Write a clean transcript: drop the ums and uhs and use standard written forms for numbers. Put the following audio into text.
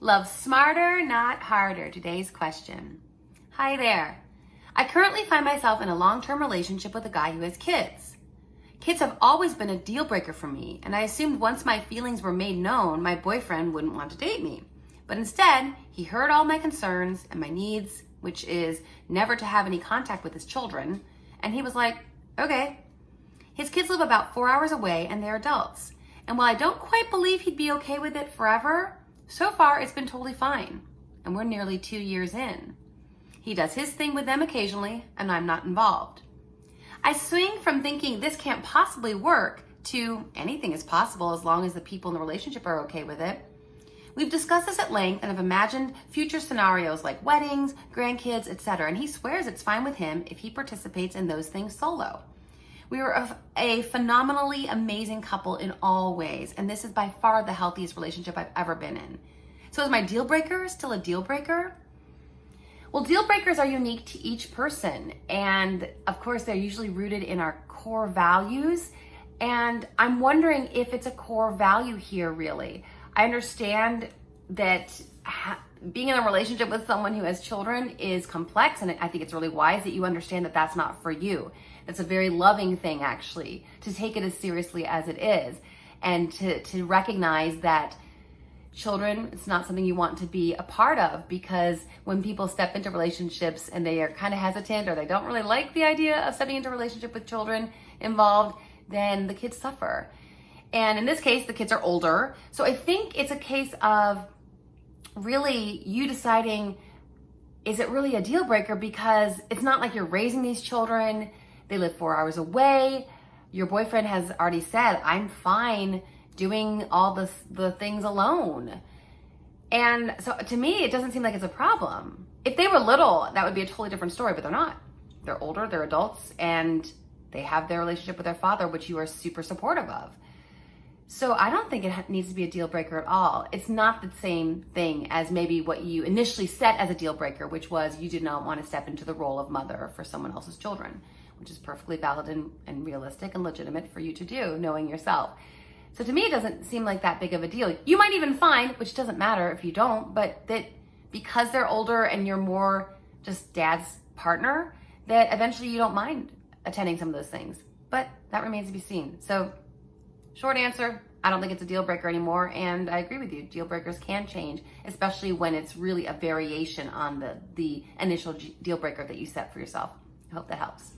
Love smarter, not harder. Today's question. Hi there. I currently find myself in a long-term relationship with a guy who has kids. Kids have always been a deal breaker for me, and I assumed once my feelings were made known, my boyfriend wouldn't want to date me. But instead, he heard all my concerns and my needs, which is never to have any contact with his children, and he was like, okay. His kids live about 4 hours away and they're adults. And while I don't quite believe he'd be okay with it forever, so far it's been totally fine. And we're nearly 2 years in. He does his thing with them occasionally, and I'm not involved. I swing from thinking this can't possibly work to anything is possible as long as the people in the relationship are okay with it. We've discussed this at length and have imagined future scenarios like weddings, grandkids, etc. And he swears it's fine with him if he participates in those things solo. We were a phenomenally amazing couple in all ways, and this is by far the healthiest relationship I've ever been in. So is my deal breaker still a deal breaker? Well, deal breakers are unique to each person, and of course they're usually rooted in our core values, and I'm wondering if it's a core value here really. I understand that being in a relationship with someone who has children is complex, and I think it's really wise that you understand that that's not for you. It's a very loving thing, actually, to take it as seriously as it is, and to recognize that children, it's not something you want to be a part of, because when people step into relationships and they are kind of hesitant or they don't really like the idea of stepping into a relationship with children involved, then the kids suffer. And in this case, the kids are older. So I think it's a case of really you deciding, is it really a deal breaker? Because it's not like you're raising these children. They live 4 hours away. Your boyfriend has already said, I'm fine doing all the things alone. And so to me, it doesn't seem like it's a problem. If they were little, that would be a totally different story, but they're not. They're older, they're adults, and they have their relationship with their father, which you are super supportive of. So I don't think it needs to be a deal breaker at all. It's not the same thing as maybe what you initially set as a deal breaker, which was you did not want to step into the role of mother for someone else's children, which is perfectly valid and realistic and legitimate for you to do, knowing yourself. So to me, it doesn't seem like that big of a deal. You might even find, which doesn't matter if you don't, but that because they're older and you're more just dad's partner, that eventually you don't mind attending some of those things. But that remains to be seen. So short answer, I don't think it's a deal breaker anymore. And I agree with you, deal breakers can change, especially when it's really a variation on the initial deal breaker that you set for yourself. I hope that helps.